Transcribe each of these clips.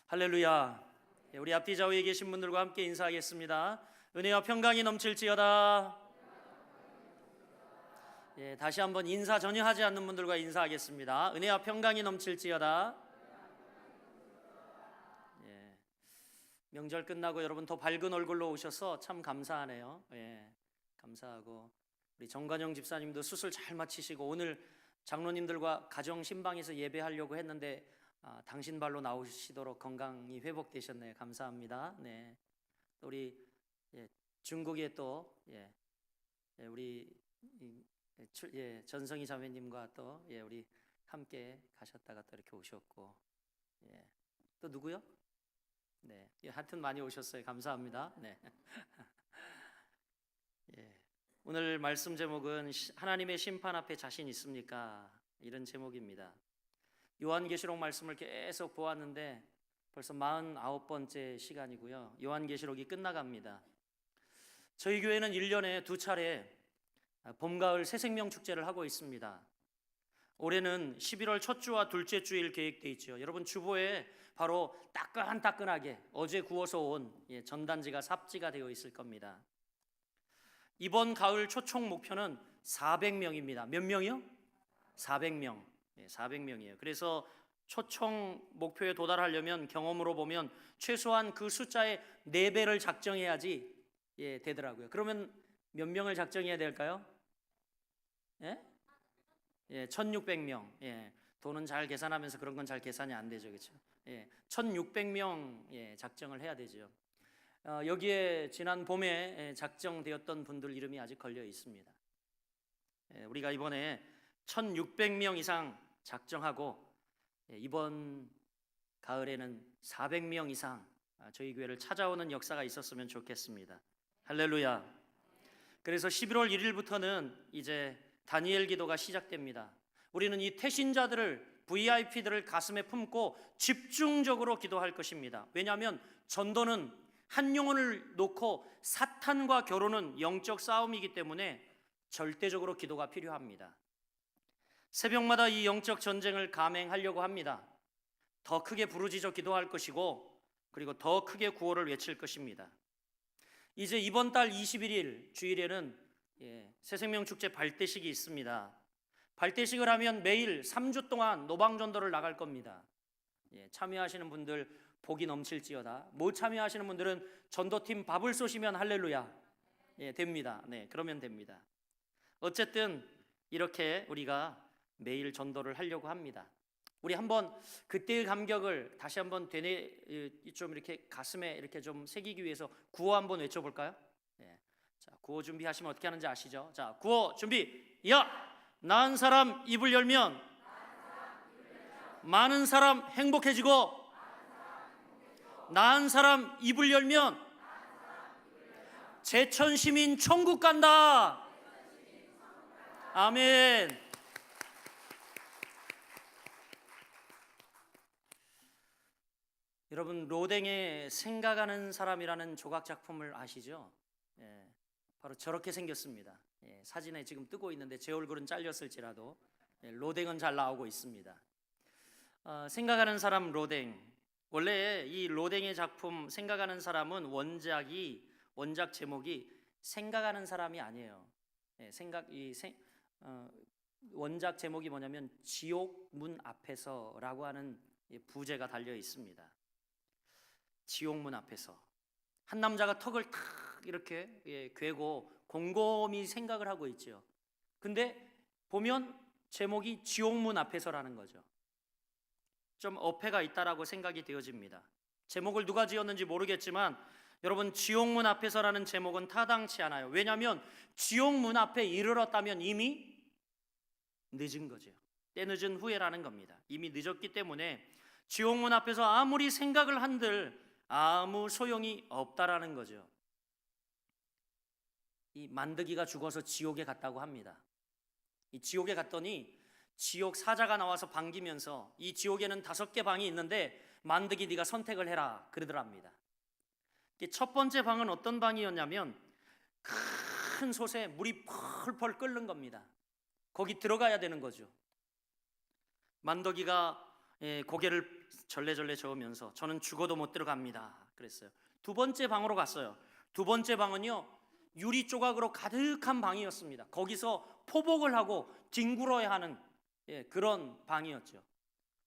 할렐루야. 우리 앞뒤 좌우에 계신 분들과 함께 인사하겠습니다. 은혜와 평강이 넘칠지어다. 다시 한번 인사 전혀 하지 않는 분들과 인사하겠습니다. 은혜와 평강이 넘칠지어다. 명절 끝나고 여러분 더 밝은 얼굴로 오셔서 참 감사하네요. 감사하고 우리 정관영 집사님도 수술 잘 마치시고 오늘 장로님들과 가정 신방에서 예배하려고 했는데 당신 발로 나오시도록 건강이 회복되셨네요. 감사합니다. 네. 또 우리 중국에 또 우리 전성희 자매님과 또 우리 함께 가셨다가 또 이렇게 오셨고 또 누구요? 네, 하여튼 많이 오셨어요. 감사합니다. 네. 오늘 말씀 제목은 하나님의 심판 앞에 자신 있습니까? 이런 제목입니다. 요한계시록 말씀을 계속 보았는데 벌써 49번째 시간이고요. 요한계시록이 끝나갑니다. 저희 교회는 1년에 2차례 봄, 가을 새생명 축제를 하고 있습니다. 올해는 11월 첫 주와 둘째 주일 계획되어 있죠. 여러분 주보에 바로 따끈따끈하게 어제 구워서 온 전단지가 삽지가 되어 있을 겁니다. 이번 가을 초청 목표는 400명입니다. 몇 명이요? 400명. 400명이에요. 그래서 초청 목표에 도달하려면 경험으로 보면 최소한 그 숫자의 4배를 작정해야지 되더라고요. 그러면 몇 명을 작정해야 될까요? 1600명. 돈은 잘 계산하면서 그런 건 잘 계산이 안 되죠. 그렇죠? 1600명 작정을 해야 되죠. 여기에 지난 봄에 작정되었던 분들 이름이 아직 걸려 있습니다. 우리가 이번에 1600명 이상 작정하고 이번 가을에는 400명 이상 저희 교회를 찾아오는 역사가 있었으면 좋겠습니다. 할렐루야. 그래서 11월 1일부터는 이제 다니엘 기도가 시작됩니다. 우리는 이 태신자들을 VIP들을 가슴에 품고 집중적으로 기도할 것입니다. 왜냐하면 전도는 한 영혼을 놓고 사탄과 겨루는 영적 싸움이기 때문에 절대적으로 기도가 필요합니다. 새벽마다 이 영적 전쟁을 감행하려고 합니다. 더 크게 부르짖어 기도할 것이고 그리고 더 크게 구호를 외칠 것입니다. 이제 이번 달 21일 주일에는 새생명축제 발대식이 있습니다. 발대식을 하면 매일 3주 동안 노방전도를 나갈 겁니다. 참여하시는 분들 복이 넘칠지어다. 못 참여하시는 분들은 전도팀 밥을 쏘시면 할렐루야 됩니다. 그러면 됩니다. 어쨌든 이렇게 우리가 매일 전도를 하려고 합니다. 우리 한번 그때의 감격을 다시 한번 좀 이렇게 가슴에 이렇게 좀 새기기 위해서 구호 한번 외쳐볼까요? 자, 구호 준비하시면 어떻게 하는지 아시죠? 자, 구호 준비. 야! 나은 사람 입을 열면 많은 사람 행복해지고 나은 사람 입을 열면 제천 시민 천국 간다. 아멘. 여러분 로댕의 생각하는 사람이라는 조각 작품을 아시죠? 바로 저렇게 생겼습니다. 사진에 지금 뜨고 있는데 제 얼굴은 잘렸을지라도 로댕은 잘 나오고 있습니다. 생각하는 사람 로댕. 원래 이 로댕의 작품 생각하는 사람은 원작 제목이 생각하는 사람이 아니에요. 원작 제목이 뭐냐면 지옥 문 앞에서라고 하는 부제가 달려 있습니다. 지옥 문 앞에서 한 남자가 턱을 탁 이렇게 괴고 곰곰이 생각을 하고 있죠. 근데 보면 제목이 지옥 문 앞에서라는 거죠. 좀 어폐가 있다라고 생각이 되어집니다. 제목을 누가 지었는지 모르겠지만 여러분 지옥 문 앞에서라는 제목은 타당치 않아요. 왜냐하면 지옥 문 앞에 이르렀다면 이미 늦은 거죠. 때늦은 후회라는 겁니다. 이미 늦었기 때문에 지옥 문 앞에서 아무리 생각을 한들 아무 소용이 없다라는 거죠. 이 만드기가 죽어서 지옥에 갔다고 합니다. 이 지옥에 갔더니 지옥 사자가 나와서 반기면서 이 지옥에는 5개 방이 있는데 만드기 네가 선택을 해라 그러더랍니다. 첫 번째 방은 어떤 방이었냐면 큰 솥에 물이 펄펄 끓는 겁니다. 거기 들어가야 되는 거죠. 만덕이가 고개를 절레절레 저으면서 저는 죽어도 못 들어갑니다 그랬어요. 두 번째 방으로 갔어요. 두 번째 방은요, 유리 조각으로 가득한 방이었습니다. 거기서 포복을 하고 뒹굴어야 하는 그런 방이었죠.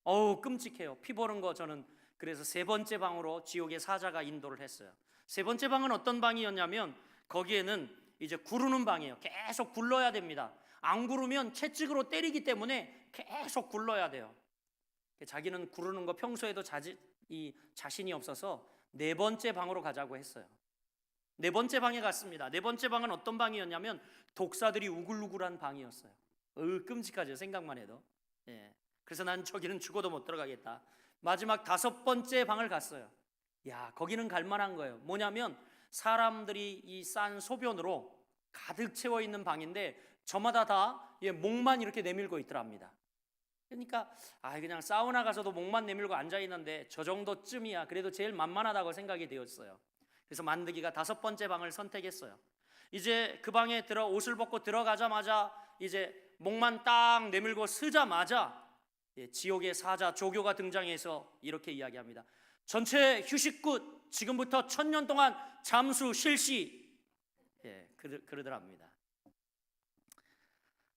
어우, 끔찍해요. 피 보는 거. 저는 그래서 세 번째 방으로 지옥의 사자가 인도를 했어요. 세 번째 방은 어떤 방이었냐면 거기에는 이제 구르는 방이에요. 계속 굴러야 됩니다. 안 구르면 채찍으로 때리기 때문에 계속 굴러야 돼요. 자기는 구르는 거 평소에도 자신이 없어서 네 번째 방으로 가자고 했어요. 네 번째 방에 갔습니다. 네 번째 방은 어떤 방이었냐면 독사들이 우글우글한 방이었어요. 끔찍하죠, 생각만 해도. 그래서 난 저기는 죽어도 못 들어가겠다. 마지막 다섯 번째 방을 갔어요. 야, 거기는 갈만한 거예요. 뭐냐면 사람들이 이 싼 소변으로 가득 채워 있는 방인데 저마다 다 목만 이렇게 내밀고 있더랍니다. 그러니까 그냥 사우나 가서도 목만 내밀고 앉아 있는데 저 정도쯤이야 그래도 제일 만만하다고 생각이 되었어요. 그래서 만드기가 다섯 번째 방을 선택했어요. 이제 그 방에 옷을 벗고 들어가자마자 이제 목만 딱 내밀고 서자마자 지옥의 사자 조교가 등장해서 이렇게 이야기합니다. 전체 휴식굿, 지금부터 1000년 동안 잠수 실시. 그러더랍니다.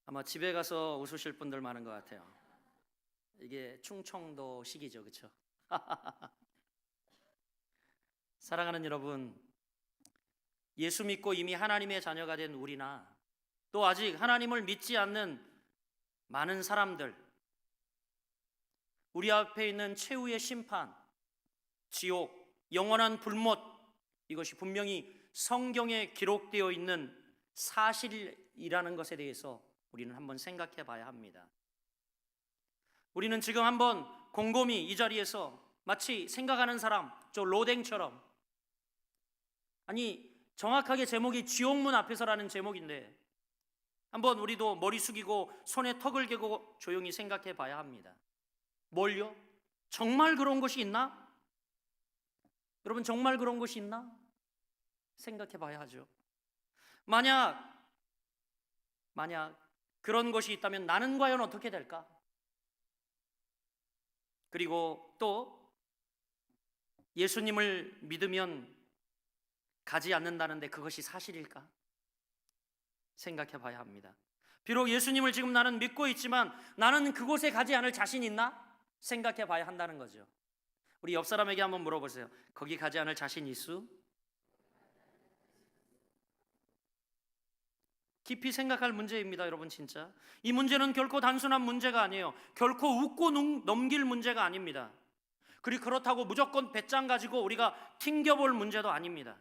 아마 집에 가서 웃으실 분들 많은 것 같아요. 이게 충청도식이죠, 그렇죠? 사랑하는 여러분, 예수 믿고 이미 하나님의 자녀가 된 우리나 또 아직 하나님을 믿지 않는 많은 사람들, 우리 앞에 있는 최후의 심판, 지옥, 영원한 불못, 이것이 분명히 성경에 기록되어 있는 사실이라는 것에 대해서 우리는 한번 생각해 봐야 합니다. 우리는 지금 한번 곰곰이 이 자리에서 마치 생각하는 사람, 저 로댕처럼, 아니 정확하게 제목이 지옥문 앞에서라는 제목인데 한번 우리도 머리 숙이고 손에 턱을 개고 조용히 생각해 봐야 합니다. 뭘요? 정말 그런 것이 있나? 여러분, 정말 그런 것이 있나? 생각해 봐야 하죠. 만약 그런 것이 있다면 나는 과연 어떻게 될까? 그리고 또 예수님을 믿으면 가지 않는다는데 그것이 사실일까? 생각해 봐야 합니다. 비록 예수님을 지금 나는 믿고 있지만 나는 그곳에 가지 않을 자신 있나? 생각해 봐야 한다는 거죠. 우리 옆 사람에게 한번 물어보세요. 거기 가지 않을 자신 있수? 깊이 생각할 문제입니다, 여러분. 진짜 이 문제는 결코 단순한 문제가 아니에요. 결코 웃고 넘길 문제가 아닙니다. 그리고 그렇다고 무조건 배짱 가지고 우리가 튕겨볼 문제도 아닙니다.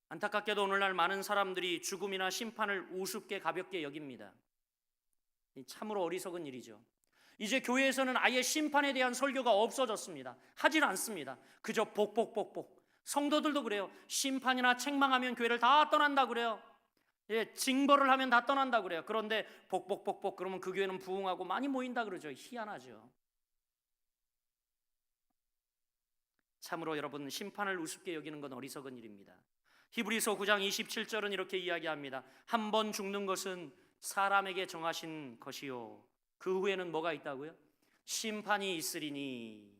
안타깝게도 오늘날 많은 사람들이 죽음이나 심판을 우습게 가볍게 여깁니다. 참으로 어리석은 일이죠. 이제 교회에서는 아예 심판에 대한 설교가 없어졌습니다. 하질 않습니다. 그저 복복복복. 성도들도 그래요. 심판이나 책망하면 교회를 다 떠난다 그래요. 징벌을 하면 다 떠난다 그래요. 그런데 복복복복 그러면 그 교회는 부흥하고 많이 모인다 그러죠. 희한하죠. 참으로 여러분, 심판을 우습게 여기는 건 어리석은 일입니다. 히브리서 9장 27절은 이렇게 이야기합니다. 한 번 죽는 것은 사람에게 정하신 것이요 그 후에는 뭐가 있다고요? 심판이 있으리니.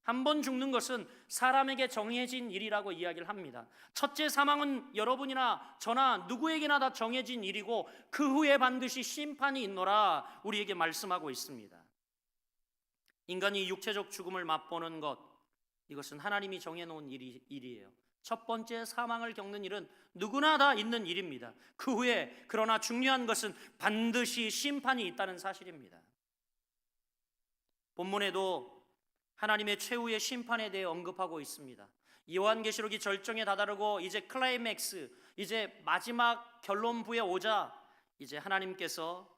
한 번 죽는 것은 사람에게 정해진 일이라고 이야기를 합니다. 첫째 사망은 여러분이나 저나 누구에게나 다 정해진 일이고 그 후에 반드시 심판이 있노라 우리에게 말씀하고 있습니다. 인간이 육체적 죽음을 맛보는 것, 이것은 하나님이 정해놓은 일이에요. 첫 번째 사망을 겪는 일은 누구나 다 있는 일입니다. 그 후에 그러나 중요한 것은 반드시 심판이 있다는 사실입니다. 본문에도 하나님의 최후의 심판에 대해 언급하고 있습니다. 요한계시록이 절정에 다다르고 이제 클라이맥스, 이제 마지막 결론부에 오자 이제 하나님께서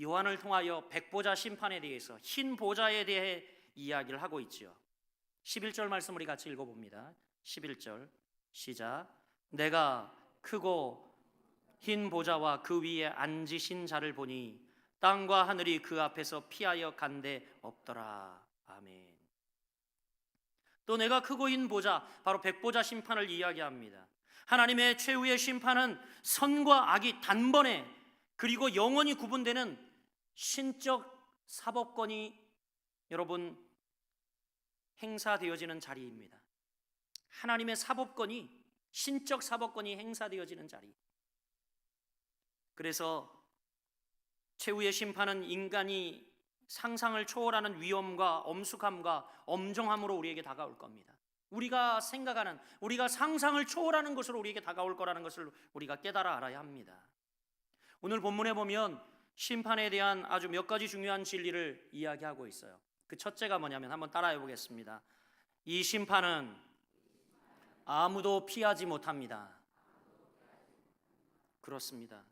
요한을 통하여 백보자 심판에 대해서, 흰 보자에 대해 이야기를 하고 있죠. 11절 말씀 우리 같이 읽어봅니다. 11절 시작. 내가 크고 흰 보자와 그 위에 앉으신 자를 보니 땅과 하늘이 그 앞에서 피하여 간데 없더라. 아멘. 또 내가 크고 흰 보자, 바로 백보자 심판을 이야기합니다. 하나님의 최후의 심판은 선과 악이 단번에 그리고 영원히 구분되는 신적 사법권이 여러분 행사되어지는 자리입니다. 하나님의 사법권이, 신적 사법권이 행사되어지는 자리. 그래서 최후의 심판은 인간이 상상을 초월하는 위험과 엄숙함과 엄정함으로 우리에게 다가올 겁니다. 우리가 생각하는, 우리가 상상을 초월하는 것으로 우리에게 다가올 거라는 것을 우리가 깨달아 알아야 합니다. 오늘 본문에 보면 심판에 대한 아주 몇 가지 중요한 진리를 이야기하고 있어요. 그 첫째가 뭐냐면 한번 따라해 보겠습니다. 이 심판은 아무도 피하지 못합니다. 그렇습니다.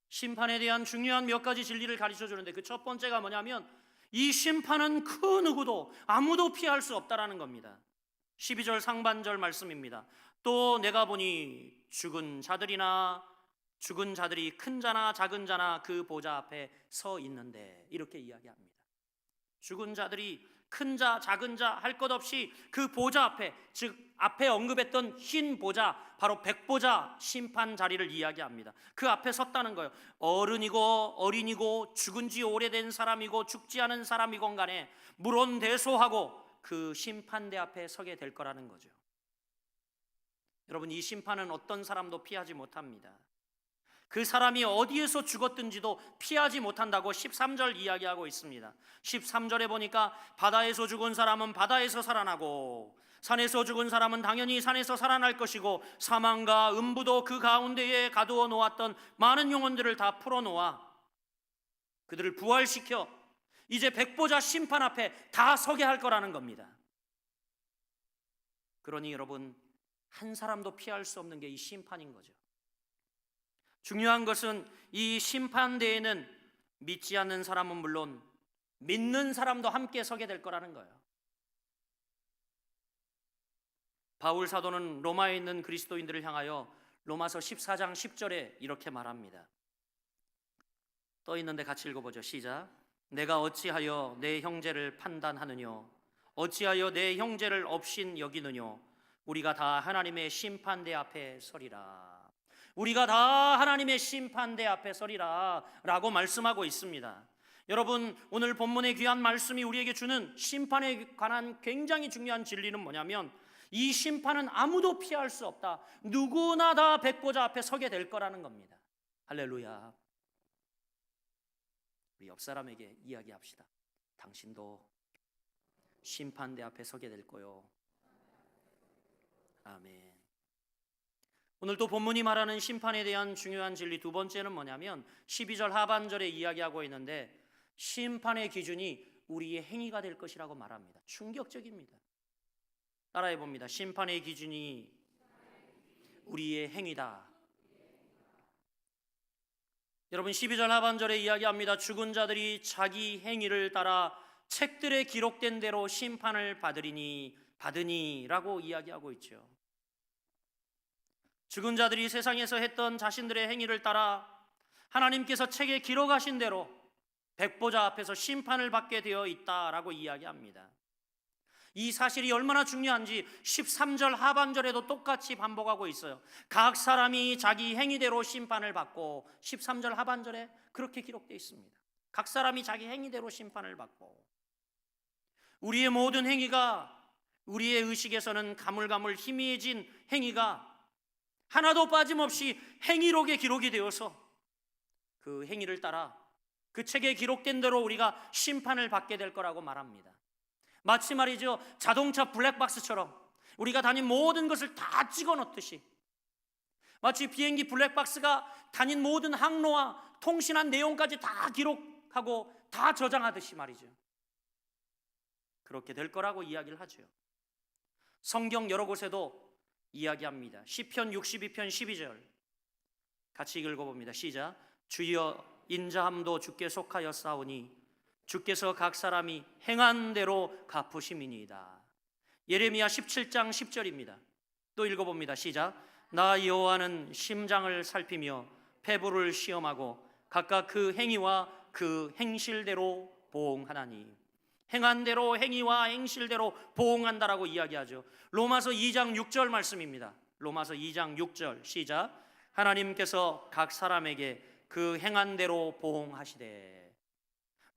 심판에 대한 중요한 몇 가지 진리를 가르쳐 주는데 그 첫 번째가 뭐냐면 이 심판은 그 누구도 아무도 피할 수 없다라는 겁니다. 12절 상반절 말씀입니다. 또 내가 보니 죽은 자들이 큰 자나 작은 자나 그 보좌 앞에 서 있는데, 이렇게 이야기합니다. 죽은 자들이 큰 자 작은 자 할 것 없이 그 보좌 앞에, 즉 앞에 언급했던 흰 보좌, 바로 백보좌 심판 자리를 이야기합니다. 그 앞에 섰다는 거예요. 어른이고 어린이고 죽은 지 오래된 사람이고 죽지 않은 사람이건 간에 물론대소하고 그 심판대 앞에 서게 될 거라는 거죠. 여러분, 이 심판은 어떤 사람도 피하지 못합니다. 그 사람이 어디에서 죽었든지도 피하지 못한다고 13절 이야기하고 있습니다. 13절에 보니까 바다에서 죽은 사람은 바다에서 살아나고 산에서 죽은 사람은 당연히 산에서 살아날 것이고 사망과 음부도 그 가운데에 가두어 놓았던 많은 영혼들을 다 풀어놓아 그들을 부활시켜 이제 백보자 심판 앞에 다 서게 할 거라는 겁니다. 그러니 여러분, 한 사람도 피할 수 없는 게 이 심판인 거죠. 중요한 것은 이 심판대에는 믿지 않는 사람은 물론 믿는 사람도 함께 서게 될 거라는 거예요. 바울 사도는 로마에 있는 그리스도인들을 향하여 로마서 14장 10절에 이렇게 말합니다. 떠 있는데 같이 읽어보죠. 시작. 내가 어찌하여 내 형제를 판단하느뇨? 어찌하여 내 형제를 업신 여기느뇨? 우리가 다 하나님의 심판대 앞에 서리라. 우리가 다 하나님의 심판대 앞에 서리라 라고 말씀하고 있습니다. 여러분, 오늘 본문의 귀한 말씀이 우리에게 주는 심판에 관한 굉장히 중요한 진리는 뭐냐면 이 심판은 아무도 피할 수 없다. 누구나 다 백보자 앞에 서게 될 거라는 겁니다. 할렐루야. 우리 옆 사람에게 이야기합시다. 당신도 심판대 앞에 서게 될 거요. 아멘. 오늘 또 본문이 말하는 심판에 대한 중요한 진리 두 번째는 뭐냐면 12절 하반절에 이야기하고 있는데 심판의 기준이 우리의 행위가 될 것이라고 말합니다. 충격적입니다. 따라해 봅니다. 심판의 기준이 우리의 행위다. 여러분, 12절 하반절에 이야기합니다. 죽은 자들이 자기 행위를 따라 책들에 기록된 대로 심판을 받으니라고 이야기하고 있죠. 죽은 자들이 세상에서 했던 자신들의 행위를 따라 하나님께서 책에 기록하신 대로 백보자 앞에서 심판을 받게 되어 있다라고 이야기합니다. 이 사실이 얼마나 중요한지 13절 하반절에도 똑같이 반복하고 있어요. 각 사람이 자기 행위대로 심판을 받고, 13절 하반절에 그렇게 기록되어 있습니다. 각 사람이 자기 행위대로 심판을 받고, 우리의 모든 행위가, 우리의 의식에서는 가물가물 희미해진 행위가 하나도 빠짐없이 행위록에 기록이 되어서 그 행위를 따라 그 책에 기록된 대로 우리가 심판을 받게 될 거라고 말합니다. 마치 말이죠, 자동차 블랙박스처럼 우리가 다닌 모든 것을 다 찍어 놓듯이, 마치 비행기 블랙박스가 다닌 모든 항로와 통신한 내용까지 다 기록하고 다 저장하듯이 말이죠. 그렇게 될 거라고 이야기를 하죠. 성경 여러 곳에도 이야기합니다. 시편 62편 12절 같이 읽어봅니다. 시작. 주여 인자함도 주께 속하여 싸우니 주께서 각 사람이 행한 대로 갚으심이니이다. 예레미야 17장 10절입니다. 또 읽어봅니다. 시작. 나 여호와는 심장을 살피며 폐부를 시험하고 각각 그 행위와 그 행실대로 보응하나니. 행한 대로, 행위와 행실대로 보응한다라고 이야기하죠. 로마서 2장 6절 말씀입니다. 로마서 2장 6절 시작. 하나님께서 각 사람에게 그 행한 대로 보응하시되.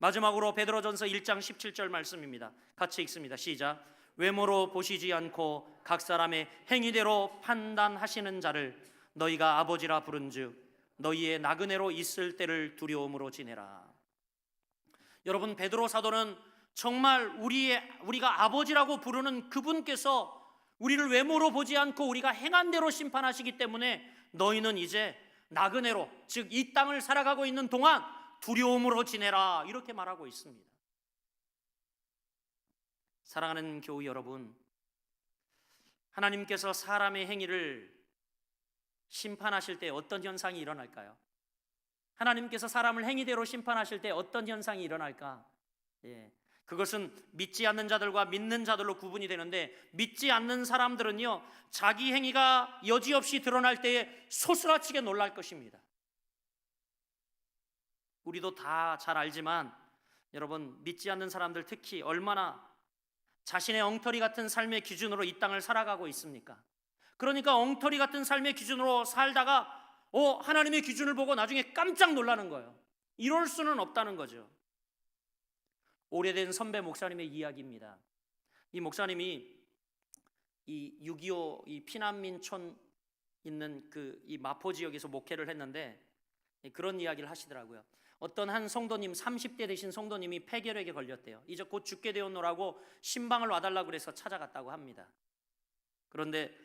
마지막으로 베드로전서 1장 17절 말씀입니다. 같이 읽습니다. 시작. 외모로 보시지 않고 각 사람의 행위대로 판단하시는 자를 너희가 아버지라 부른즉 너희의 나그네로 있을 때를 두려움으로 지내라. 여러분, 베드로 사도는 정말 우리가 아버지라고 부르는 그분께서 우리를 외모로 보지 않고 우리가 행한 대로 심판하시기 때문에 너희는 이제 나그네로, 즉 이 땅을 살아가고 있는 동안 두려움으로 지내라, 이렇게 말하고 있습니다. 사랑하는 교우 여러분, 하나님께서 사람의 행위를 심판하실 때 어떤 현상이 일어날까요? 하나님께서 사람을 행위대로 심판하실 때 어떤 현상이 일어날까? 그것은 믿지 않는 자들과 믿는 자들로 구분이 되는데, 믿지 않는 사람들은요, 자기 행위가 여지없이 드러날 때에 소스라치게 놀랄 것입니다. 우리도 다 잘 알지만 여러분, 믿지 않는 사람들 특히 얼마나 자신의 엉터리 같은 삶의 기준으로 이 땅을 살아가고 있습니까? 그러니까 엉터리 같은 삶의 기준으로 살다가 하나님의 기준을 보고 나중에 깜짝 놀라는 거예요. 이럴 수는 없다는 거죠. 오래된 선배 목사님의 이야기입니다. 이 목사님이 이 6.25 이 피난민촌 있는 이 마포 지역에서 목회를 했는데 그런 이야기를 하시더라고요. 어떤 한 성도님, 30대 되신 성도님이 폐결핵에 걸렸대요. 이제 곧 죽게 되었노라고 신방을 와달라고 그래서 찾아갔다고 합니다. 그런데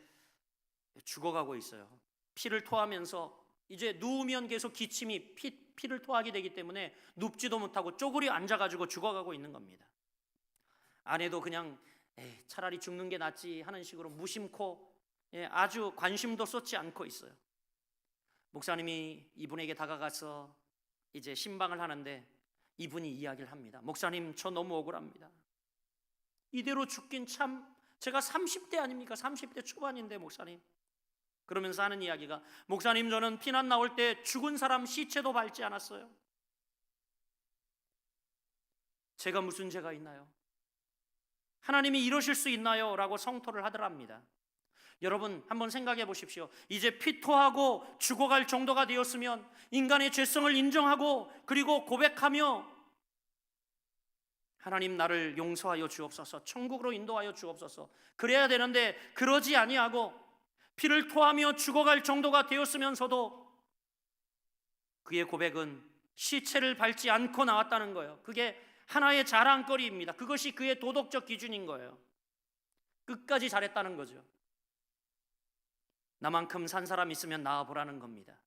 죽어가고 있어요. 피를 토하면서 이제 누우면 계속 기침이 피를 토하게 되기 때문에 눕지도 못하고 쪼그려 앉아가지고 죽어가고 있는 겁니다. 아내도 그냥 차라리 죽는 게 낫지 하는 식으로 무심코 아주 관심도 쏟지 않고 있어요. 목사님이 이분에게 다가가서 이제 신방을 하는데 이분이 이야기를 합니다. 목사님, 저 너무 억울합니다. 이대로 죽긴 참, 제가 30대 아닙니까? 30대 초반인데 목사님. 그러면서 하는 이야기가, 목사님, 저는 피난 나올 때 죽은 사람 시체도 밟지 않았어요. 제가 무슨 죄가 있나요? 하나님이 이러실 수 있나요? 라고 성토를 하더랍니다. 여러분, 한번 생각해 보십시오. 이제 피토하고 죽어갈 정도가 되었으면 인간의 죄성을 인정하고 그리고 고백하며 하나님, 나를 용서하여 주옵소서, 천국으로 인도하여 주옵소서, 그래야 되는데 그러지 아니하고 피를 토하며 죽어갈 정도가 되었으면서도 그의 고백은 시체를 밟지 않고 나왔다는 거예요. 그게 하나의 자랑거리입니다. 그것이 그의 도덕적 기준인 거예요. 끝까지 잘했다는 거죠. 나만큼 산 사람 있으면 나와보라는 겁니다.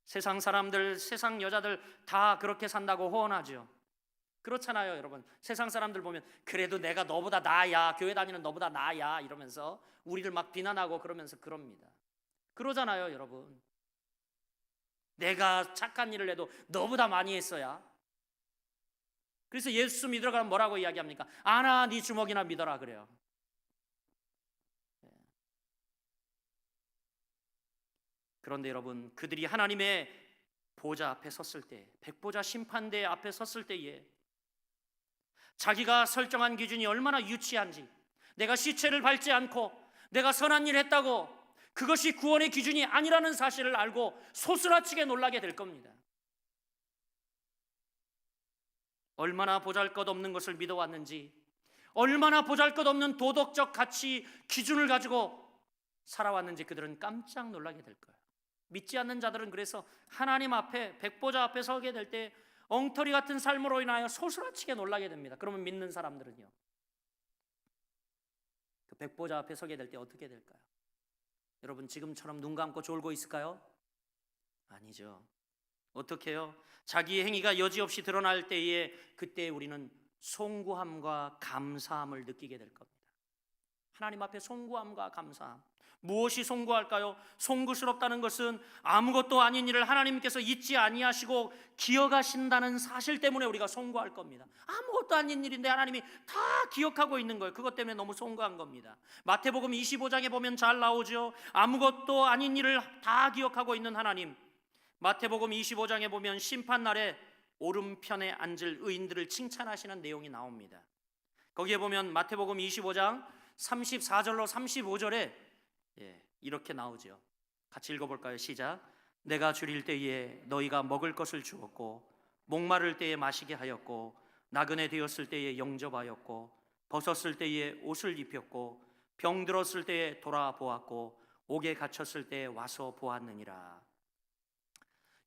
세상 사람들, 세상 여자들 다 그렇게 산다고 호언하죠. 그렇잖아요, 여러분. 세상 사람들 보면 그래도 내가 너보다 나아야, 교회 다니는 너보다 나아야 이러면서 우리를 막 비난하고 그러면서 그럽니다. 그러잖아요, 여러분. 내가 착한 일을 해도 너보다 많이 했어야. 그래서 예수 믿으러 가면 뭐라고 이야기합니까? 아나 네 주먹이나 믿어라 그래요. 그런데 여러분, 그들이 하나님의 보좌 앞에 섰을 때, 백보자 심판대 앞에 섰을 때에 자기가 설정한 기준이 얼마나 유치한지, 내가 시체를 밟지 않고 내가 선한 일 했다고 그것이 구원의 기준이 아니라는 사실을 알고 소스라치게 놀라게 될 겁니다. 얼마나 보잘것없는 것을 믿어왔는지, 얼마나 보잘것없는 도덕적 가치 기준을 가지고 살아왔는지 그들은 깜짝 놀라게 될 거예요. 믿지 않는 자들은 그래서 하나님 앞에, 백보자 앞에 서게 될 때 엉터리 같은 삶으로 인하여 소스라치게 놀라게 됩니다. 그러면 믿는 사람들은요, 그 백보자 앞에 서게 될 때 어떻게 될까요? 여러분, 지금처럼 눈 감고 졸고 있을까요? 아니죠. 어떻게 해요? 자기의 행위가 여지없이 드러날 때에 그때 우리는 송구함과 감사함을 느끼게 될 겁니다. 하나님 앞에 송구함과 감사함. 무엇이 송구할까요? 송구스럽다는 것은 아무것도 아닌 일을 하나님께서 잊지 아니하시고 기억하신다는 사실 때문에 우리가 송구할 겁니다. 아무것도 아닌 일인데 하나님이 다 기억하고 있는 거예요. 그것 때문에 너무 송구한 겁니다. 마태복음 25장에 보면 잘 나오죠. 아무것도 아닌 일을 다 기억하고 있는 하나님. 마태복음 25장에 보면 심판날에 오른편에 앉을 의인들을 칭찬하시는 내용이 나옵니다. 거기에 보면 마태복음 25장 34절로 35절에 이렇게 나오죠. 같이 읽어볼까요? 시작. 내가 줄일 때에 너희가 먹을 것을 주었고 목마를 때에 마시게 하였고 나그네 되었을 때에 영접하였고 벗었을 때에 옷을 입혔고 병들었을 때에 돌아보았고 옥에 갇혔을 때에 와서 보았느니라.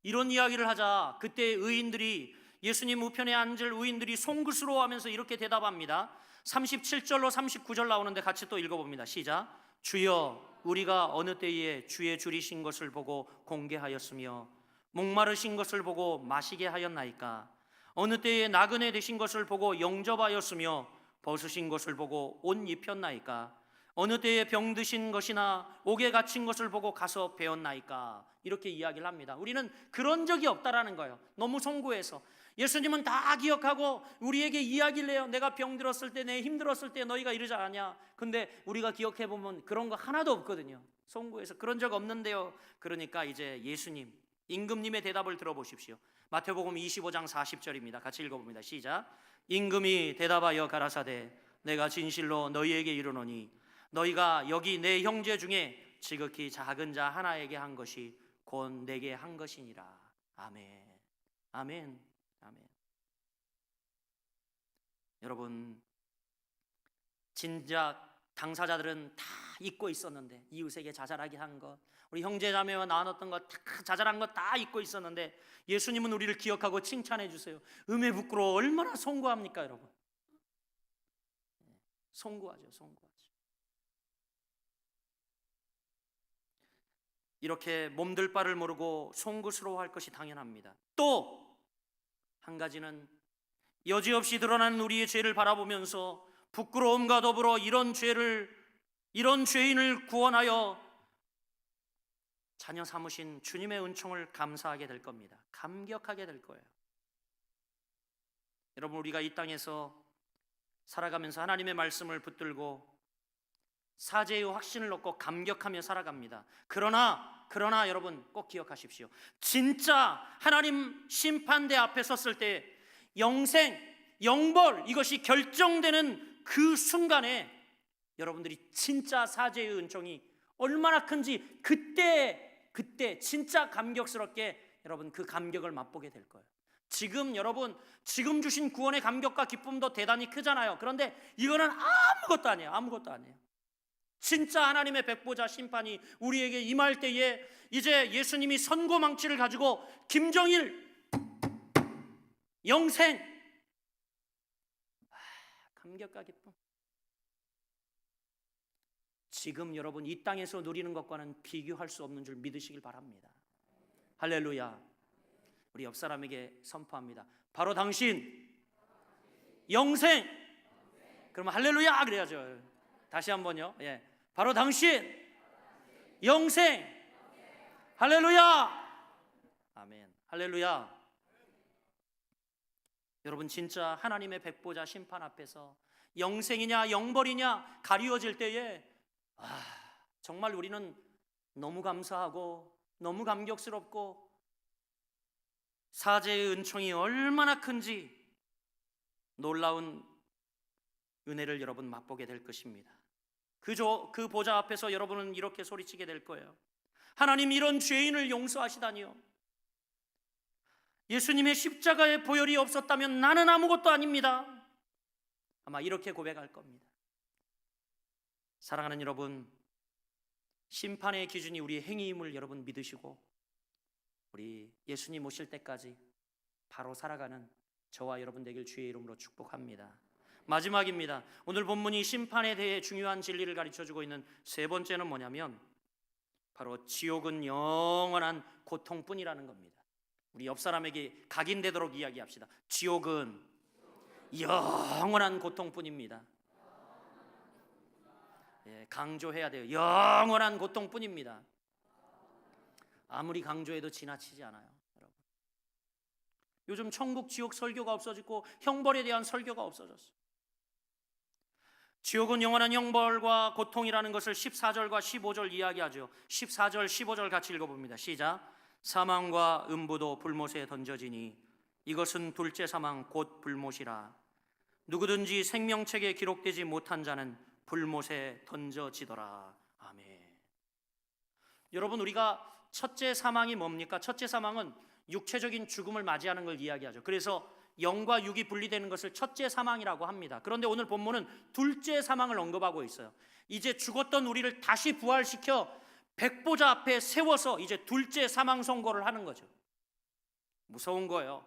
이런 이야기를 하자 그때 의인들이, 예수님 우편에 앉을 의인들이 송구스러워하면서 이렇게 대답합니다. 37절로 39절 나오는데 같이 또 읽어봅니다. 시작. 주여, 우리가 어느 때에 주의 줄이신 것을 보고 공개하였으며 목마르신 것을 보고 마시게 하였나이까? 어느 때에 나그네 되신 것을 보고 영접하였으며 벗으신 것을 보고 옷 입혔나이까? 어느 때에 병드신 것이나 옥에 갇힌 것을 보고 가서 배웠나이까? 이렇게 이야기를 합니다. 우리는 그런 적이 없다라는 거예요. 너무 송구해서. 예수님은 다 기억하고 우리에게 이야기를 해요. 내가 병들었을 때, 내 힘들었을 때 너희가 이러지 않았냐? 근데 우리가 기억해보면 그런 거 하나도 없거든요. 송구해서 그런 적 없는데요. 그러니까 이제 예수님, 임금님의 대답을 들어보십시오. 마태복음 25장 40절입니다. 같이 읽어봅니다. 시작. 임금이 대답하여 가라사대 내가 진실로 너희에게 이르노니 너희가 여기 내 형제 중에 지극히 작은 자 하나에게 한 것이 곧 내게 한 것이니라. 아멘. 아멘. 아멘. 여러분, 진작 당사자들은 다 잊고 있었는데, 이웃에게 자잘하게 한 것, 우리 형제자매와 나눴던 것, 다 자잘한 것 다 잊고 있었는데 예수님은 우리를 기억하고 칭찬해 주세요. 음에 부끄러워 얼마나 송구합니까 여러분? 송구하죠. 송구하죠. 이렇게 몸둘 바를 모르고 송구스러워할 것이 당연합니다. 또 한 가지는 여지없이 드러나는 우리의 죄를 바라보면서 부끄러움과 더불어 이런 죄인을 구원하여 자녀 삼으신 주님의 은총을 감사하게 될 겁니다. 감격하게 될 거예요. 여러분, 우리가 이 땅에서 살아가면서 하나님의 말씀을 붙들고 사죄의 확신을 얻고 감격하며 살아갑니다. 그러나 여러분 꼭 기억하십시오. 진짜 하나님 심판대 앞에 섰을 때 영생, 영벌 이것이 결정되는 그 순간에 여러분들이 진짜 사죄의 은총이 얼마나 큰지 그때 진짜 감격스럽게 여러분 그 감격을 맛보게 될 거예요. 지금 여러분 지금 주신 구원의 감격과 기쁨도 대단히 크잖아요. 그런데 이거는 아무것도 아니에요. 아무것도 아니에요. 진짜 하나님의 백보자 심판이 우리에게 임할 때에 이제 예수님이 선고망치를 가지고 김정일 영생, 감격과 기쁨. 지금 여러분 이 땅에서 누리는 것과는 비교할 수 없는 줄 믿으시길 바랍니다. 할렐루야. 우리 옆 사람에게 선포합니다. 바로 당신 영생. 그러면 할렐루야 그래야죠. 다시 한번요. 예, 바로 당신 영생. 할렐루야. 아멘. 할렐루야. 여러분 진짜 하나님의 백보자 심판 앞에서 영생이냐 영벌이냐 가리워질 때에 정말 우리는 너무 감사하고 너무 감격스럽고 사죄의 은총이 얼마나 큰지 놀라운 은혜를 여러분 맛보게 될 것입니다. 그 보좌 앞에서 여러분은 이렇게 소리치게 될 거예요. 하나님, 이런 죄인을 용서하시다니요. 예수님의 십자가의 보혈이 없었다면 나는 아무것도 아닙니다. 아마 이렇게 고백할 겁니다. 사랑하는 여러분, 심판의 기준이 우리의 행위임을 여러분 믿으시고 우리 예수님 오실 때까지 바로 살아가는 저와 여러분 되길 주의 이름으로 축복합니다. 마지막입니다. 오늘 본문이 심판에 대해 중요한 진리를 가르쳐주고 있는 세 번째는 뭐냐면 바로 지옥은 영원한 고통뿐이라는 겁니다. 우리 옆 사람에게 각인되도록 이야기합시다. 지옥은 영원한 고통뿐입니다. 예, 강조해야 돼요. 영원한 고통뿐입니다. 아무리 강조해도 지나치지 않아요. 여러분. 요즘 천국 지옥 설교가 없어지고 형벌에 대한 설교가 없어졌어요. 지옥은 영원한 형벌과 고통이라는 것을 14절과 15절 이야기하죠. 14절 15절 같이 읽어봅니다. 시작. 사망과 음부도 불못에 던져지니 이것은 둘째 사망 곧 불못이라. 누구든지 생명책에 기록되지 못한 자는 불못에 던져지더라. 아멘. 여러분, 우리가 첫째 사망이 뭡니까? 첫째 사망은 육체적인 죽음을 맞이하는 걸 이야기하죠. 그래서 영과 육이 분리되는 것을 첫째 사망이라고 합니다. 그런데 오늘 본문은 둘째 사망을 언급하고 있어요. 이제 죽었던 우리를 다시 부활시켜 백보자 앞에 세워서 이제 둘째 사망 선고를 하는 거죠. 무서운 거예요.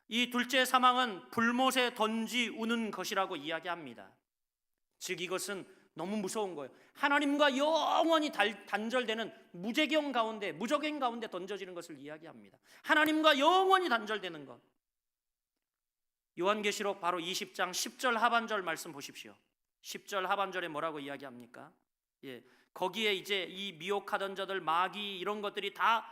이 둘째 사망은 불못에 던지우는 것이라고 이야기합니다. 즉 이것은 너무 무서운 거예요. 하나님과 영원히 단절되는 무저갱 가운데 던져지는 것을 이야기합니다. 하나님과 영원히 단절되는 것. 요한계시록 바로 20장 10절 하반절 말씀 보십시오. 10절 하반절에 뭐라고 이야기합니까? 거기에 이제 이 미혹하던 자들, 마귀 이런 것들이 다,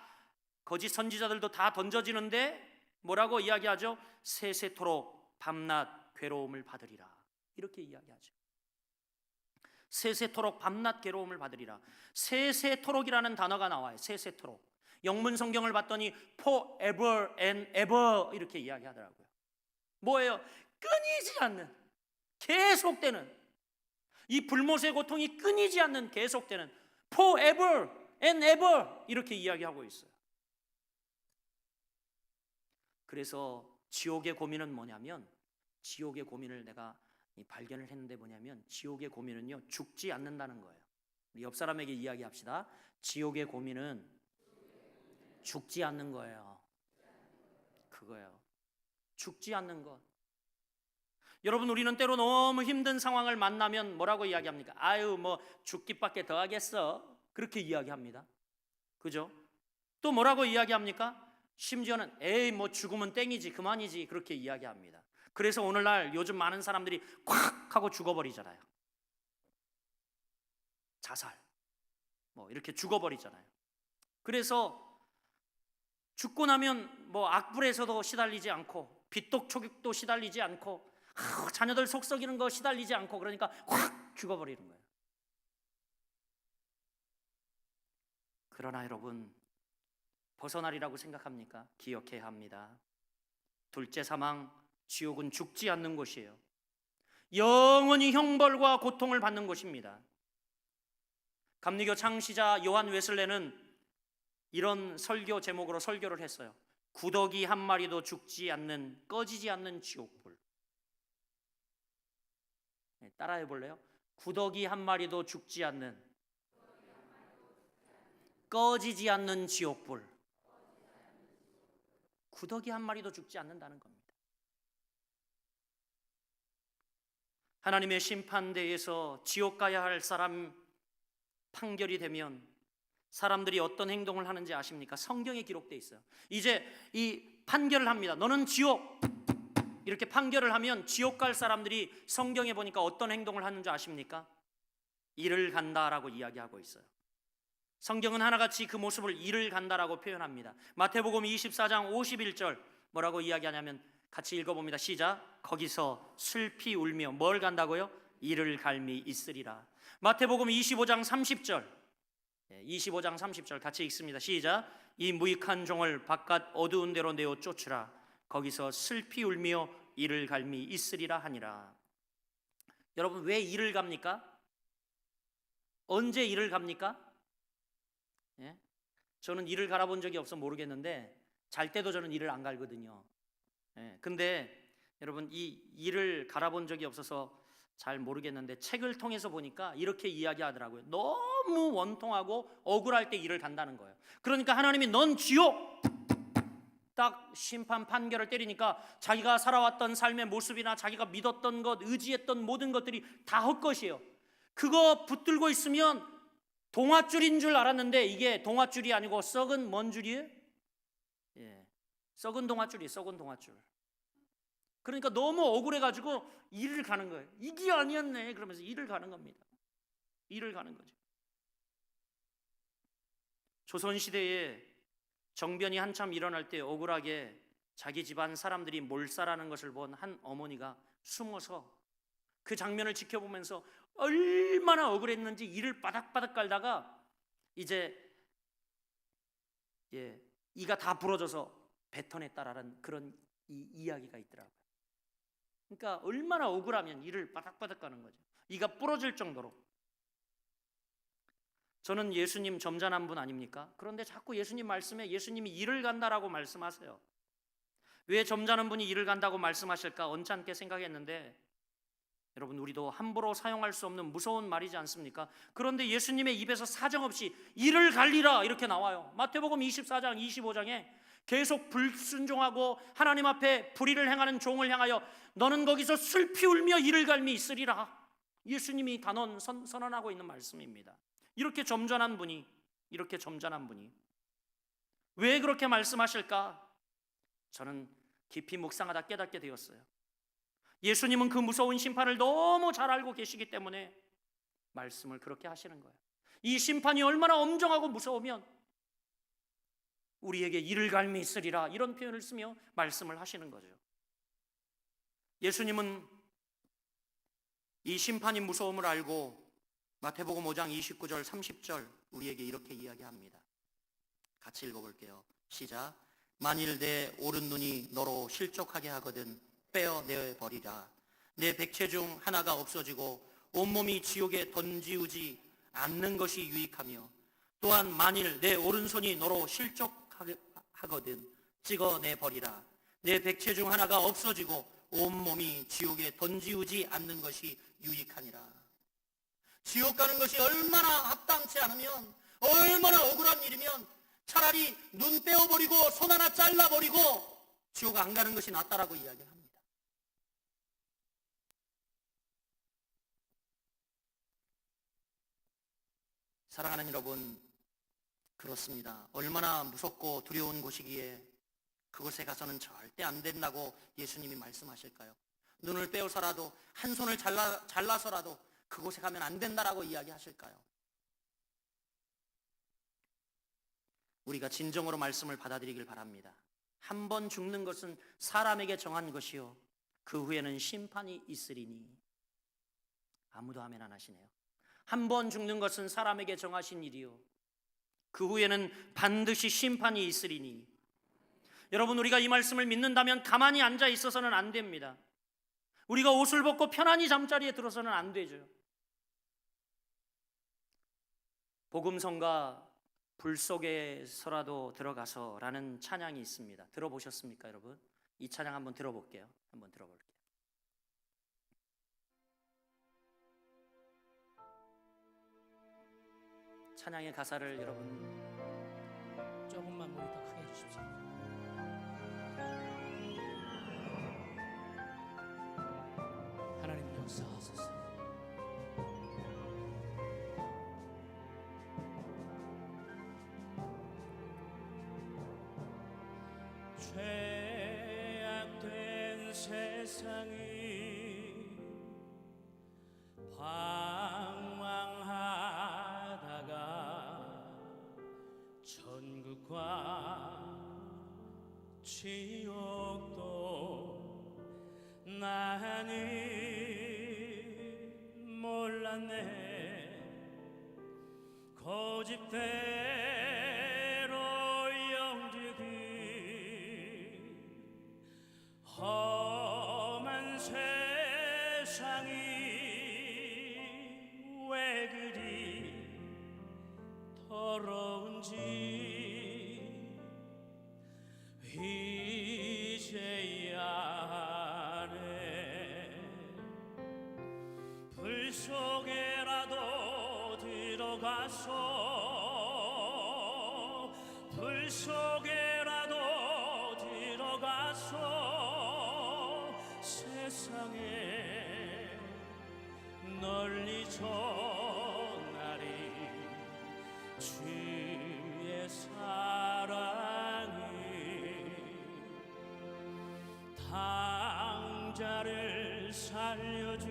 거짓 선지자들도 다 던져지는데 뭐라고 이야기하죠? 세세토록 밤낮 괴로움을 받으리라, 이렇게 이야기하죠. 세세토록 밤낮 괴로움을 받으리라. 세세토록이라는 단어가 나와요. 세세토록. 영문 성경을 봤더니 forever and ever 이렇게 이야기하더라고요. 뭐예요? 끊이지 않는, 계속되는, 이 불못의 고통이 끊이지 않는, 계속되는, forever and ever 이렇게 이야기하고 있어요. 그래서 지옥의 고민은 뭐냐면, 지옥의 고민을 내가 발견을 했는데 뭐냐면, 지옥의 고민은요, 죽지 않는다는 거예요. 우리 옆 사람에게 이야기합시다. 지옥의 고민은 죽지 않는 거예요. 그거예요. 죽지 않는 것. 여러분, 우리는 때로 너무 힘든 상황을 만나면 뭐라고 이야기합니까? 아유, 뭐 죽기밖에 더 하겠어, 그렇게 이야기합니다. 그죠? 또 뭐라고 이야기합니까? 심지어는 에이, 뭐 죽으면 땡이지, 그만이지, 그렇게 이야기합니다. 그래서 오늘날 요즘 많은 사람들이 콱 하고 죽어버리잖아요. 자살, 뭐 이렇게 죽어버리잖아요. 그래서 죽고 나면 뭐 악불에서도 시달리지 않고, 빚독촉도 시달리지 않고, 자녀들 속 썩이는 거 시달리지 않고, 그러니까 확 죽어버리는 거예요. 그러나 여러분, 벗어나리라고 생각합니까? 기억해야 합니다. 둘째 사망, 지옥은 죽지 않는 곳이에요. 영원히 형벌과 고통을 받는 곳입니다. 감리교 창시자 요한 웨슬레는 이런 설교 제목으로 설교를 했어요. 구더기 한 마리도 죽지 않는, 꺼지지 않는 지옥불. 따라해 볼래요? 구더기 한 마리도 죽지 않는, 꺼지지 않는 지옥불. 구더기 한 마리도 죽지 않는다는 겁니다. 하나님의 심판대에서 지옥 가야 할 사람 판결이 되면 사람들이 어떤 행동을 하는지 아십니까? 성경에 기록되어 있어요. 이제 이 판결을 합니다. 너는 지옥, 이렇게 판결을 하면 지옥 갈 사람들이 성경에 보니까 어떤 행동을 하는 줄 아십니까? 이를 간다라고 이야기하고 있어요. 성경은 하나같이 그 모습을 이를 간다라고 표현합니다. 마태복음 24장 51절 뭐라고 이야기하냐면, 같이 읽어봅니다. 시작. 거기서 슬피 울며 뭘 간다고요? 이를 갈미 있으리라. 마태복음 25장 30절, 25장 30절 같이 읽습니다. 시작. 이 무익한 종을 바깥 어두운 데로 내어 쫓으라. 거기서 슬피 울며 이를 갈미 있으리라 하니라. 여러분, 왜 이를 갑니까? 언제 이를 갑니까? 저는 이를 갈아본 적이 없어 모르겠는데, 잘 때도 저는 이를 안 갈거든요. 근데 여러분, 이 이를 갈아본 적이 없어서 잘 모르겠는데, 책을 통해서 보니까 이렇게 이야기하더라고요. 너무 원통하고 억울할 때 이를 간다는 거예요. 그러니까 하나님이 넌 지옥, 딱 심판 판결을 때리니까 자기가 살아왔던 삶의 모습이나 자기가 믿었던 것, 의지했던 모든 것들이 다 헛것이에요. 그거 붙들고 있으면 동아줄인 줄 알았는데 이게 동아줄이 아니고 썩은 뭔 줄이에요? 썩은 동아줄이에요. 썩은 동아줄. 그러니까 너무 억울해가지고 일을 가는 거예요. 이게 아니었네 그러면서 일을 가는 겁니다. 일을 가는 거죠. 조선시대에 정변이 한참 일어날 때 억울하게 자기 집안 사람들이 몰살하는 것을 본 한 어머니가 숨어서 그 장면을 지켜보면서 얼마나 억울했는지 이를 바닥바닥 깔다가 이제 이가 다 부러져서 뱉어냈다라는 그런 이야기가 있더라고요. 그러니까 얼마나 억울하면 이를 바닥바닥 까는 거죠. 이가 부러질 정도로. 저는 예수님 점잖은 분 아닙니까? 그런데 자꾸 예수님 말씀에 예수님이 일을 간다라고 말씀하세요. 왜 점잖은 분이 일을 간다고 말씀하실까 언짢게 생각했는데, 여러분, 우리도 함부로 사용할 수 없는 무서운 말이지 않습니까? 그런데 예수님의 입에서 사정없이 일을 갈리라 이렇게 나와요. 마태복음 24장 25장에 계속 불순종하고 하나님 앞에 불의를 행하는 종을 향하여 너는 거기서 슬피 울며 이를 갈미 있으리라, 예수님이 단언 선언하고 있는 말씀입니다. 이렇게 점잖은 분이 왜 그렇게 말씀하실까? 저는 깊이 묵상하다 깨닫게 되었어요. 예수님은 그 무서운 심판을 너무 잘 알고 계시기 때문에 말씀을 그렇게 하시는 거예요. 이 심판이 얼마나 엄정하고 무서우면 우리에게 이를 갈미 있으리라, 이런 표현을 쓰며 말씀을 하시는 거죠. 예수님은 이 심판이 무서움을 알고 마태복음 5장 29절 30절 우리에게 이렇게 이야기합니다. 같이 읽어볼게요. 시작. 만일 내 오른 눈이 너로 실족하게 하거든 빼어내버리라. 내 백체 중 하나가 없어지고 온몸이 지옥에 던지우지 않는 것이 유익하며, 또한 만일 내 오른손이 너로 실족하거든 찍어내버리라. 내 백체 중 하나가 없어지고 온몸이 지옥에 던지우지 않는 것이 유익하니라. 지옥 가는 것이 얼마나 합당치 않으면, 얼마나 억울한 일이면 차라리 눈 빼어버리고 손 하나 잘라버리고 지옥 안 가는 것이 낫다라고 이야기합니다. 사랑하는 여러분, 그렇습니다. 얼마나 무섭고 두려운 곳이기에 그곳에 가서는 절대 안 된다고 예수님이 말씀하실까요? 눈을 빼어서라도, 한 손을 잘라서라도 그곳에 가면 안 된다라고 이야기하실까요? 우리가 진정으로 말씀을 받아들이길 바랍니다. 한 번 죽는 것은 사람에게 정한 것이요 그 후에는 심판이 있으리니. 아무도 아멘 안 하시네요. 한 번 죽는 것은 사람에게 정하신 일이요 그 후에는 반드시 심판이 있으리니. 여러분, 우리가 이 말씀을 믿는다면 가만히 앉아 있어서는 안 됩니다. 우리가 옷을 벗고 편안히 잠자리에 들어서는 안 되죠. 복음성가 불 속에서라도 들어가서라는 찬양이 있습니다. 들어보셨습니까, 여러분? 이 찬양 한번 들어볼게요. 한번 들어볼게요. 찬양의 가사를 여러분 조금만 목이 더 크게 해주십시오. 하나님 역사하소서. 죄악된 세상이 방황하다가 천국과 지옥도 나니 몰랐네. 고집대로 영지기 험한 세상이 왜 그리 더러운지 이제야 아네. 불 속에라도 들어가서, 불 속에라도 들어가서 세상에 널리 전하리 주의 사랑이. 당자를 살려준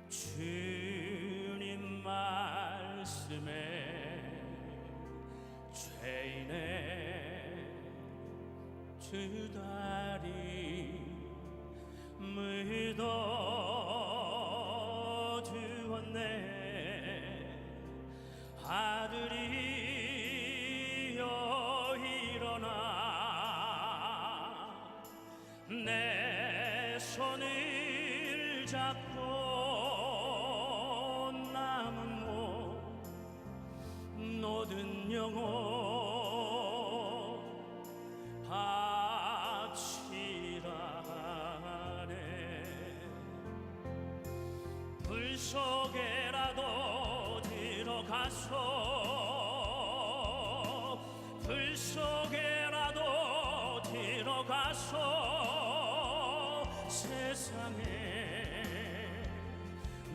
주님 말씀에 죄인의 두 다리 묻어두었네. 아들이여 일어나 내 손을 잡고 나 남은 몸 모든 영혼 바치라네. 불 속에라도 들어가서 불 속에라도 들어가서 세상에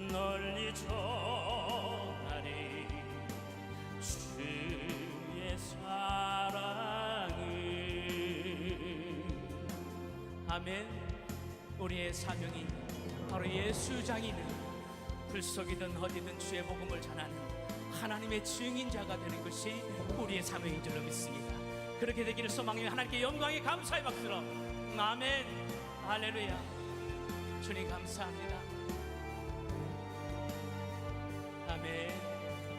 널리 전하리 주의 사랑을. 아멘. 우리의 사명이 바로 예수 장인은 불 속이든 어디든 주의 복음을 전하는 하나님의 증인자가 되는 것이 우리의 사명인 줄로 믿습니다. 그렇게 되기를 소망하며 하나님께 영광의 감사의 박수로 아멘. 할렐루야. 주님 감사합니다. 아멘.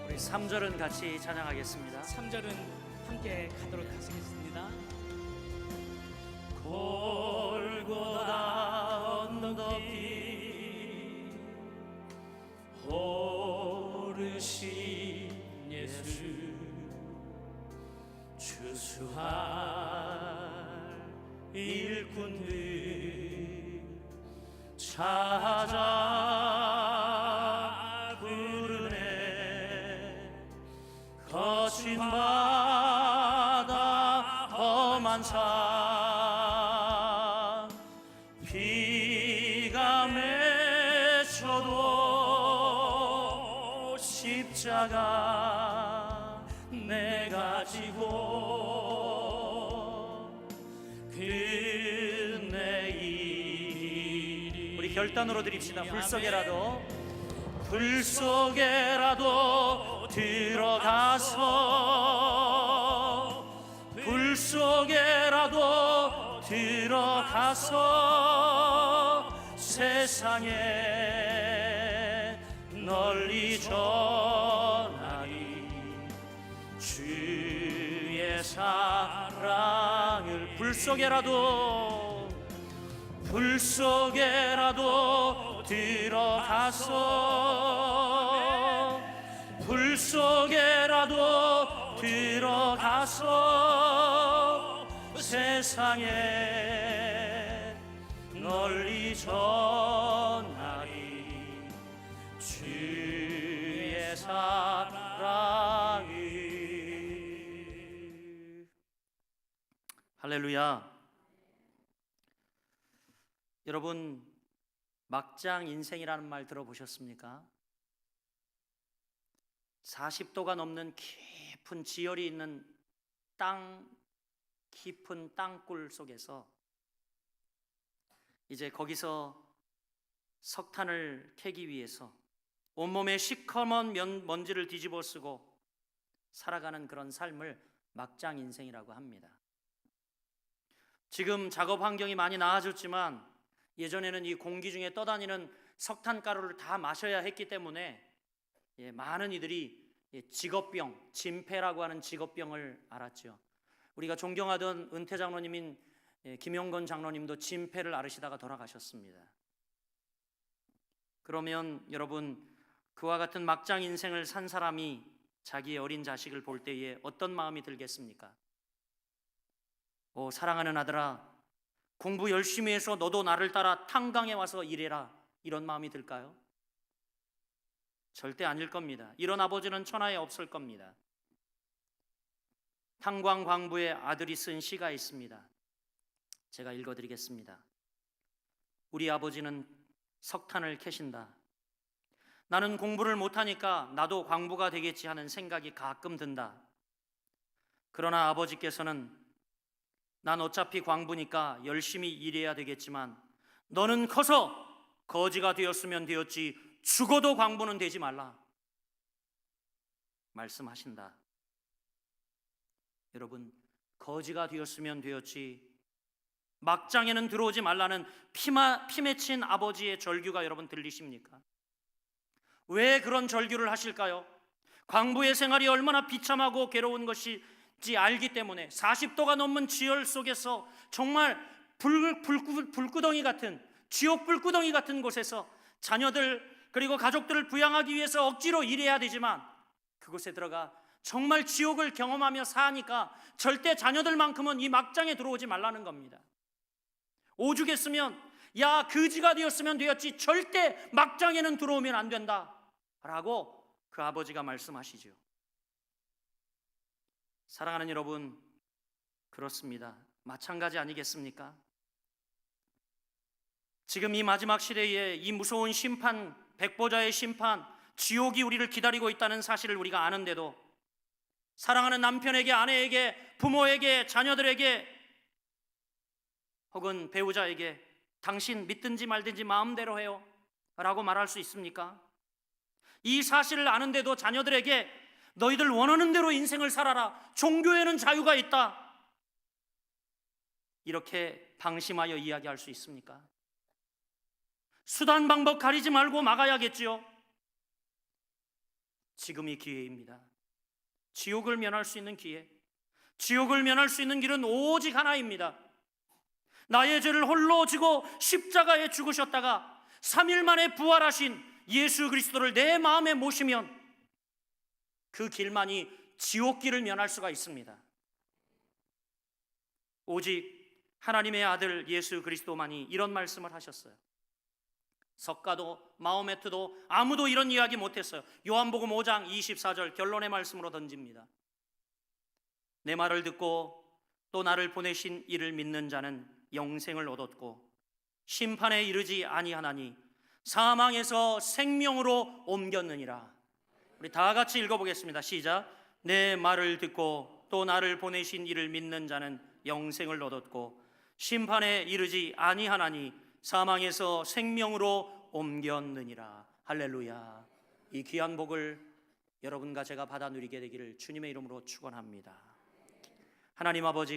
우리 3절은 같이 찬양하겠습니다. 3절은 함께 가도록 하시겠습니다. 골고다 언덕 위 오르신 예수 추수할 일꾼들 찾아 부르네. 거친 바다 험한 산 비가 맺혀도 십자가 내가 지고 끝내 이르리. 우리 결단으로 드립시다. 불 속에라도 들어가서 불 속에라도 들어가서 세상에 널리 전하리 주의 사랑을. 불 속에라도 들어가서 불 속에라도 들어가서 세상에 널리 전하리 주의 사랑을. 할렐루야. 여러분, 막장 인생이라는 말 들어보셨습니까? 40도가 넘는 깊은 지열이 있는 깊은 땅굴 속에서 이제 거기서 석탄을 캐기 위해서 온몸에 시커먼 먼지를 뒤집어 쓰고 살아가는 그런 삶을 막장 인생이라고 합니다. 지금 작업 환경이 많이 나아졌지만 예전에는 이 공기 중에 떠다니는 석탄가루를 다 마셔야 했기 때문에 많은 이들이 직업병, 진폐라고 하는 직업병을 앓았죠. 우리가 존경하던 은퇴 장로님인 김용건 장로님도 진폐를 앓으시다가 돌아가셨습니다. 그러면 여러분, 그와 같은 막장 인생을 산 사람이 자기의 어린 자식을 볼 때에 어떤 마음이 들겠습니까? 사랑하는 아들아, 공부 열심히 해서 너도 나를 따라 탄광에 와서 일해라, 이런 마음이 들까요? 절대 아닐 겁니다. 이런 아버지는 천하에 없을 겁니다. 탄광 광부의 아들이 쓴 시가 있습니다. 제가 읽어드리겠습니다. 우리 아버지는 석탄을 캐신다. 나는 공부를 못하니까 나도 광부가 되겠지 하는 생각이 가끔 든다. 그러나 아버지께서는 난 어차피 광부니까 열심히 일해야 되겠지만 너는 커서 거지가 되었으면 되었지 죽어도 광부는 되지 말라 말씀하신다. 여러분, 거지가 되었으면 되었지 막장에는 들어오지 말라는 피 맺힌 아버지의 절규가 여러분 들리십니까? 왜 그런 절규를 하실까요? 광부의 생활이 얼마나 비참하고 괴로운 것인지 알기 때문에 40도가 넘는 지열 속에서 정말 불구덩이 같은, 지옥 불구덩이 같은 곳에서 자녀들 그리고 가족들을 부양하기 위해서 억지로 일해야 되지만 그곳에 들어가 정말 지옥을 경험하며 사니까 절대 자녀들만큼은 이 막장에 들어오지 말라는 겁니다. 오죽했으면 야 그지가 되었으면 되었지 절대 막장에는 들어오면 안 된다 라고 그 아버지가 말씀하시죠. 사랑하는 여러분, 그렇습니다. 마찬가지 아니겠습니까? 지금 이 마지막 시대에 이 무서운 심판, 백보자의 심판, 지옥이 우리를 기다리고 있다는 사실을 우리가 아는데도 사랑하는 남편에게, 아내에게, 부모에게, 자녀들에게 혹은 배우자에게 당신 믿든지 말든지 마음대로 해요 라고 말할 수 있습니까? 이 사실을 아는데도 자녀들에게 너희들 원하는 대로 인생을 살아라, 종교에는 자유가 있다, 이렇게 방심하여 이야기할 수 있습니까? 수단 방법 가리지 말고 막아야겠지요. 지금이 기회입니다. 지옥을 면할 수 있는 기회, 지옥을 면할 수 있는 길은 오직 하나입니다. 나의 죄를 홀로 지고 십자가에 죽으셨다가 3일 만에 부활하신 예수 그리스도를 내 마음에 모시면 그 길만이 지옥길을 면할 수가 있습니다. 오직 하나님의 아들 예수 그리스도만이 이런 말씀을 하셨어요. 석가도 마호메트도 아무도 이런 이야기 못했어요. 요한복음 5장 24절 결론의 말씀으로 던집니다. 내 말을 듣고 또 나를 보내신 이를 믿는 자는 영생을 얻었고 심판에 이르지 아니하나니 사망에서 생명으로 옮겼느니라. 우리 다 같이 읽어보겠습니다. 시작. 내 말을 듣고 또 나를 보내신 이를 믿는 자는 영생을 얻었고 심판에 이르지 아니하나니 사망에서 생명으로 옮겼느니라. 할렐루야. 이 귀한 복을 여러분과 제가 받아 누리게 되기를 주님의 이름으로 축원합니다. 하나님 아버지